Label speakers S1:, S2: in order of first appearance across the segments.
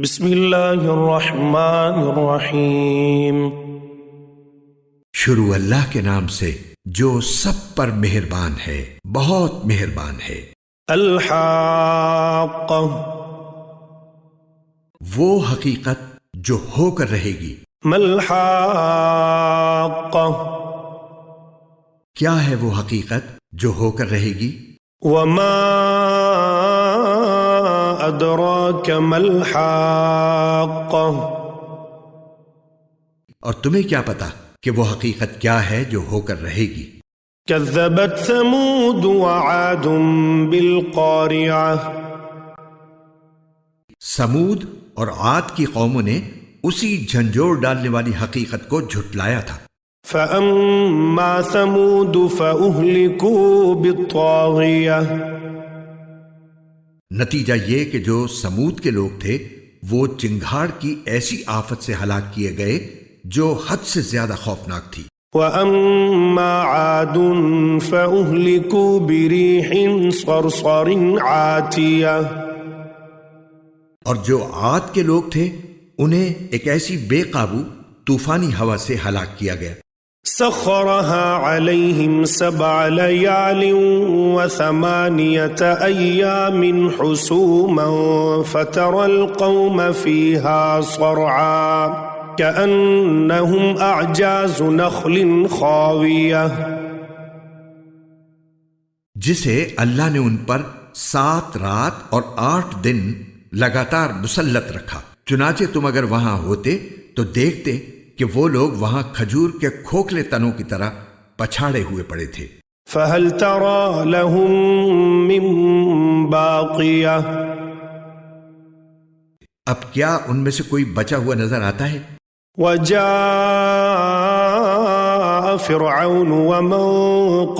S1: بسم اللہ الرحمن الرحیم۔
S2: شروع اللہ کے نام سے جو سب پر مہربان ہے، بہت مہربان ہے۔
S1: الحاقہ،
S2: وہ حقیقت جو ہو کر رہے گی۔
S1: ملحاقہ،
S2: کیا ہے وہ حقیقت جو ہو کر رہے گی؟
S1: وما ادراک ملحاقہ،
S2: اور تمہیں کیا پتا کہ وہ حقیقت کیا ہے جو ہو کر رہے گی؟
S1: کذبت ثمود وعاد بالقارعہ،
S2: سمود اور عاد کی قوموں نے اسی جھنجھوڑ ڈالنے والی حقیقت کو جھٹلایا تھا۔
S1: فأما ثمود فأهلكوا بالطاغیہ،
S2: نتیجہ یہ کہ جو سمود کے لوگ تھے وہ چنگھاڑ کی ایسی آفت سے ہلاک کیے گئے جو حد سے زیادہ خوفناک تھی۔
S1: وَأَمَّا عَادٌ فَأُهْلِكُوا بِرِيحٍ صَرْصَرٍ عَاتِيَةٍ،
S2: اور جو عاد کے لوگ تھے انہیں ایک ایسی بے قابو طوفانی ہوا سے ہلاک کیا گیا۔
S1: سخرها عليهم 7 ليال و8 أيام حسوما فترى القوم فيها صرعا كأنهم أعجاز نخل خاوية،
S2: جسے اللہ نے ان پر 7 رات اور 8 دن لگاتار مسلط رکھا، چنانچہ تم اگر وہاں ہوتے تو دیکھتے کہ وہ لوگ وہاں کھجور کے کھوکھلے تنوں کی طرح پچھاڑے ہوئے پڑے تھے۔
S1: فهل ترى لهم من باقية،
S2: اب کیا ان میں سے کوئی بچا ہوا نظر آتا ہے؟
S1: وجاء فرعون ومن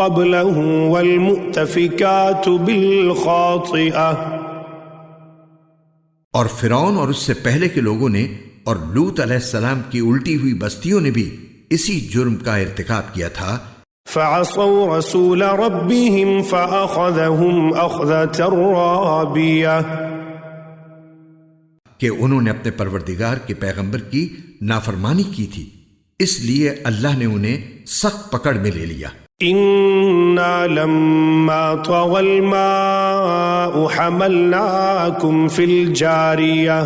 S1: قبله والمؤتفكات بالخاطئة،
S2: اور فرعون اور اس سے پہلے کے لوگوں نے اور لوط علیہ السلام کی الٹی ہوئی بستیوں نے بھی اسی جرم کا ارتکاب کیا تھا۔
S1: فعصوا رسول ربهم فأخذهم أخذة رابية،
S2: کہ انہوں نے اپنے پروردگار کے پیغمبر کی نافرمانی کی تھی، اس لیے اللہ نے انہیں سخت پکڑ میں لے لیا۔
S1: إنا لما طغى الماء حملناكم في الجارية،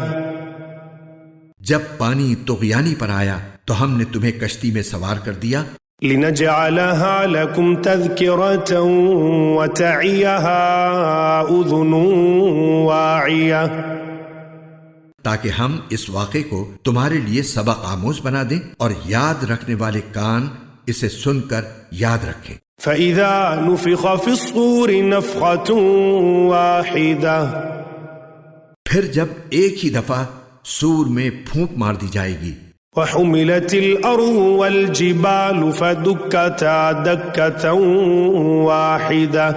S2: جب پانی طغیانی پر آیا تو ہم نے تمہیں کشتی میں سوار کر دیا۔
S1: لنجعلها لكم تذكرة وتعيها أذن واعية،
S2: تاکہ ہم اس واقعے کو تمہارے لیے سبق آموز بنا دیں اور یاد رکھنے والے کان اسے سن کر یاد رکھیں۔
S1: فإذا نفخ في الصور نفخة واحدة،
S2: پھر جب ایک ہی دفعہ سور میں پھونک مار دی جائے گی۔
S1: وحملت الأرض والجبال فدكتا دكة واحدة،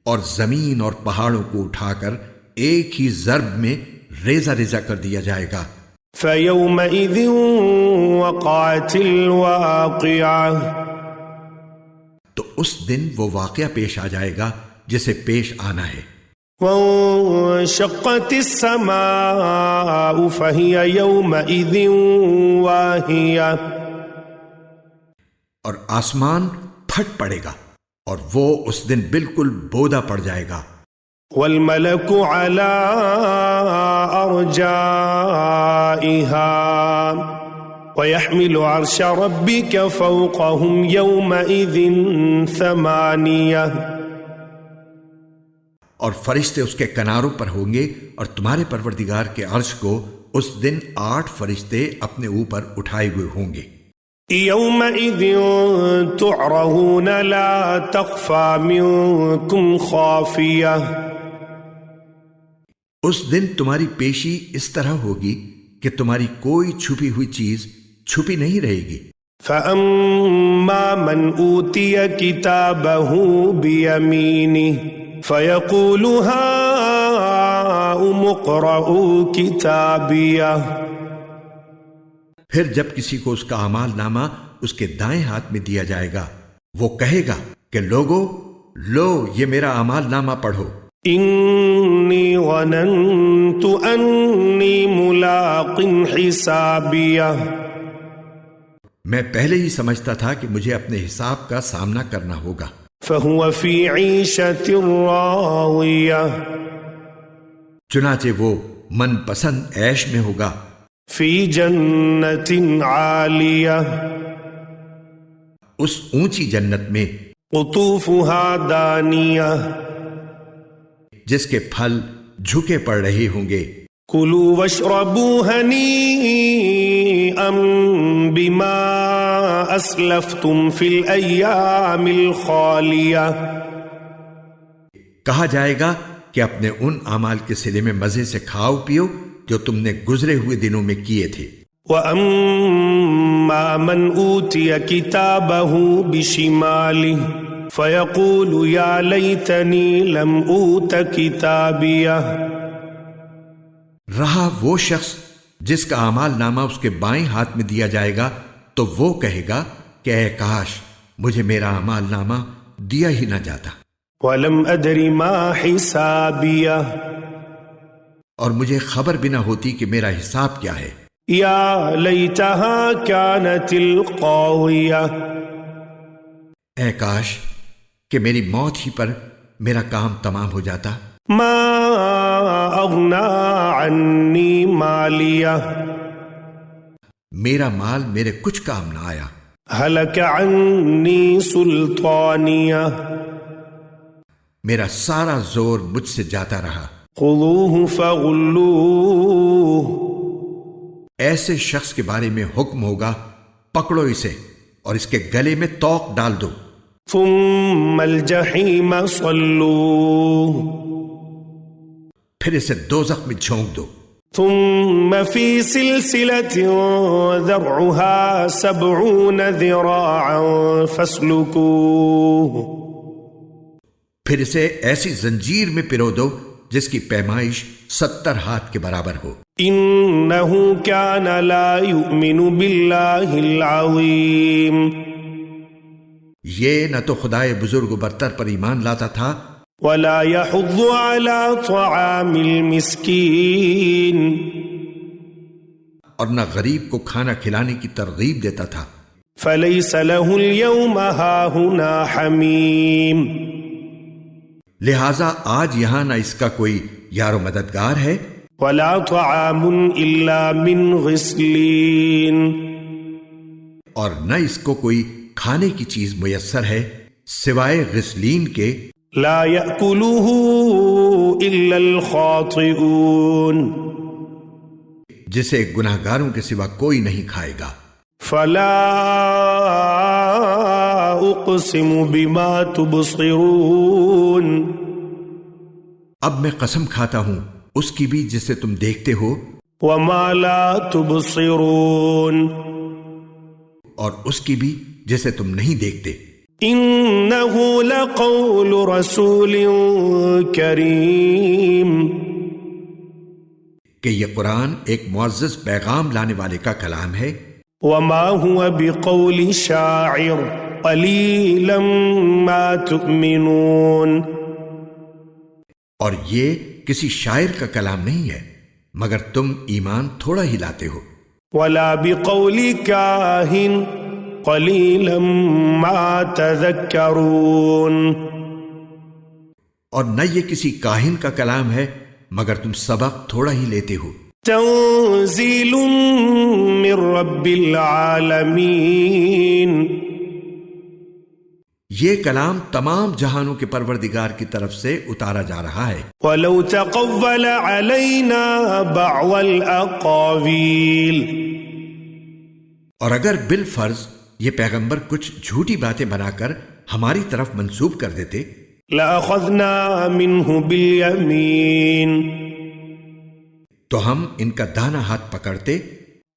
S2: اور زمین اور پہاڑوں کو اٹھا کر ایک ہی ضرب میں ریزہ ریزہ کر دیا جائے گا۔
S1: فيومئذ وقعت الواقعة،
S2: تو اس دن وہ واقعہ پیش آ جائے گا جسے پیش آنا ہے۔
S1: وانشقت السماء فهي يومئذ واهية،
S2: اور آسمان پھٹ پڑے گا اور وہ اس دن بالکل بودا پڑ جائے گا۔
S1: والملك على أرجائها ويحمل عرش ربك فوقهم يومئذ 8،
S2: اور فرشتے اس کے کناروں پر ہوں گے اور تمہارے پروردگار کے عرش کو اس دن 8 فرشتے اپنے اوپر اٹھائے ہوئے ہوں گے۔
S1: يومئذ تعرضون لا تخفى منكم خافية،
S2: اس دن تمہاری پیشی اس طرح ہوگی کہ تمہاری کوئی چھپی ہوئی چیز چھپی نہیں رہے گی۔
S1: فأما من أوتي كتابه بيمينه فيقول هاؤم اقرءوا كتابيه،
S2: پھر جب کسی کو اس کا اعمال نامہ اس کے دائیں ہاتھ میں دیا جائے گا وہ کہے گا کہ لوگو لو یہ میرا اعمال نامہ پڑھو۔
S1: إن إني ظننت أني ملاق حسابيه.
S2: میں پہلے ہی سمجھتا تھا کہ مجھے اپنے حساب کا سامنا کرنا ہوگا.
S1: فهو في عيشة راضية.
S2: چنانچہ وہ من پسند عیش میں ہوگا.
S1: في جنة عالية.
S2: اس اونچی جنت میں.
S1: قطوفها دانية.
S2: جس کے پھل جھکے پڑ رہے ہوں گے.
S1: كلوا واشربوا هنيئا بما اسلفتم في الايام الخالية.
S2: کہا جائے گا کہ اپنے ان اعمال کے صلے میں مزے سے کھاؤ پیو جو تم نے گزرے ہوئے دنوں میں کیے تھے.
S1: وَأَمَّا مَنْ أُوتِيَ كِتَابَهُ بِشِمَالِهِ فَيَقُولُ يَا لَيْتَنِي لَمْ أُوتَ كِتَابِيَهْ.
S2: رہا وہ شخص جس کا اعمال نامہ اس کے بائیں ہاتھ میں دیا جائے گا تو وہ کہے گا کہ اے کاش مجھے میرا اعمال نامہ دیا ہی نہ جاتا.
S1: وَلَمْ أَدْرِ مَا حِسَابِيَهْ.
S2: اور مجھے خبر بھی نہ ہوتی کہ میرا حساب کیا ہے.
S1: یا لیتہا کانت القاضیہ.
S2: اے کاش کہ میری موت ہی پر میرا کام تمام ہو جاتا.
S1: ما اغنا عنی مالیہ.
S2: میرا مال میرے کچھ کام نہ آیا.
S1: ہلک عنی سلطانیہ.
S2: میرا سارا زور مجھ سے جاتا رہا.
S1: خذوہ فغلوہ.
S2: ایسے شخص کے بارے میں حکم ہوگا پکڑو اسے اور اس کے گلے میں توق ڈال دو.
S1: ثم الجحیم صلوہ.
S2: پھر اسے دوزخ میں جھونک دو.
S1: ثم فی سلسلۃ ذرعها 70 ذراعا فاسلکوہ.
S2: پھر اسے ایسی زنجیر میں پرو دو جس کی پیمائش 70 ہاتھ کے برابر ہو.
S1: انہ کان لا یؤمن باللہ العظیم.
S2: یہ نہ تو خدائے بزرگ و برتر پر ایمان لاتا تھا
S1: ولا يحض على طعام المسکین.
S2: اور نہ غریب کو کھانا کھلانے کی ترغیب دیتا تھا.
S1: فلیس له اليوم ہاہنا حمیم.
S2: لہذا آج یہاں نہ اس کا کوئی یار و مددگار ہے.
S1: ولا طعام الا من غسلین.
S2: اور نہ اس کو کوئی کھانے کی چیز میسر ہے سوائے غسلین کے.
S1: لا يأكله الا الخاطئون.
S2: جسے گناہگاروں کے سوا کوئی نہیں کھائے گا.
S1: فلا اقسم بما تبصرون.
S2: اب میں قسم کھاتا ہوں اس کی بھی جسے تم دیکھتے ہو.
S1: وما لا تبصرون.
S2: اور اس کی بھی جسے تم نہیں دیکھتے.
S1: انہ لقول رسول کریم.
S2: کہ یہ قرآن ایک معزز پیغام لانے والے کا کلام ہے.
S1: وما هو بقول شاعر قلیلا ما تؤمنون.
S2: اور یہ کسی شاعر کا کلام نہیں ہے مگر تم ایمان تھوڑا ہی لاتے ہو.
S1: ولا بقول کاہن قلیلا ما تذکرون.
S2: اور نہ یہ کسی کاہن کا کلام ہے مگر تم سبق تھوڑا ہی لیتے ہو.
S1: تنزیل من رب العالمین.
S2: یہ کلام تمام جہانوں کے پروردگار کی طرف سے اتارا جا رہا ہے.
S1: وَلَوْ تَقَوَّلَ عَلَيْنَا بَعْضَ الْأَقَاوِيلِ.
S2: اور اگر بالفرض یہ پیغمبر کچھ جھوٹی باتیں بنا کر ہماری طرف منسوب کر دیتے
S1: لَأَخَذْنَا مِنْهُ بِالْيَمِينِ.
S2: تو ہم ان کا دانا ہاتھ پکڑتے.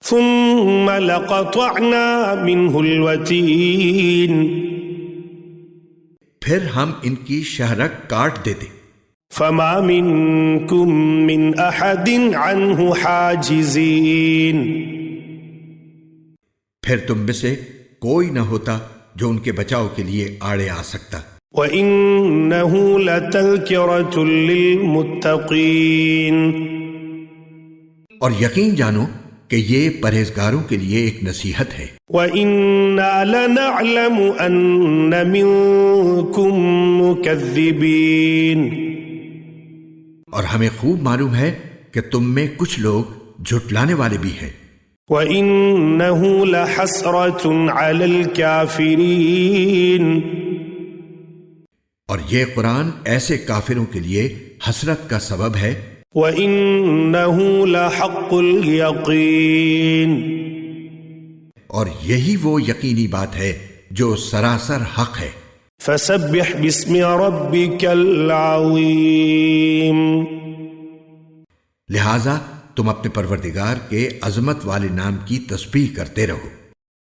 S1: ثُمَّ لَقَطَعْنَا مِنْهُ الْوَتِينَ.
S2: پھر ہم ان کی شہرک کاٹ دیتے.
S1: فَمَا مِنْكُمْ مِنْ أَحَدٍ عَنْهُ حَاجِزِينَ.
S2: پھر تم میں سے کوئی نہ ہوتا جو ان کے بچاؤ کے لیے آڑے آ سکتا.
S1: وَإِنَّهُ لَتَذْكِرَةٌ لِّلْمُتَّقِينَ،
S2: اور یقین جانو کہ یہ پرہیزگاروں کے لیے ایک نصیحت ہے۔
S1: وَإِنَّا لَنَعْلَمُ أَنَّ مِنكُم مُّكَذِّبِينَ،
S2: اور ہمیں خوب معلوم ہے کہ تم میں کچھ لوگ جھٹلانے والے بھی ہیں۔
S1: وَإِنَّهُ لَحَسْرَةٌ عَلَى الْكَافِرِينَ،
S2: اور یہ قرآن ایسے کافروں کے لیے حسرت کا سبب ہے۔
S1: وَإِنَّهُ لَحَقُّ الْيَقِينِ،
S2: اور یہی وہ یقینی بات ہے جو سراسر حق ہے۔
S1: فَسَبِّحْ بِاسْمِ رَبِّكَ الْعَظِيمِ،
S2: لہذا تم اپنے پروردگار کے عظمت والے نام کی تسبیح کرتے رہو۔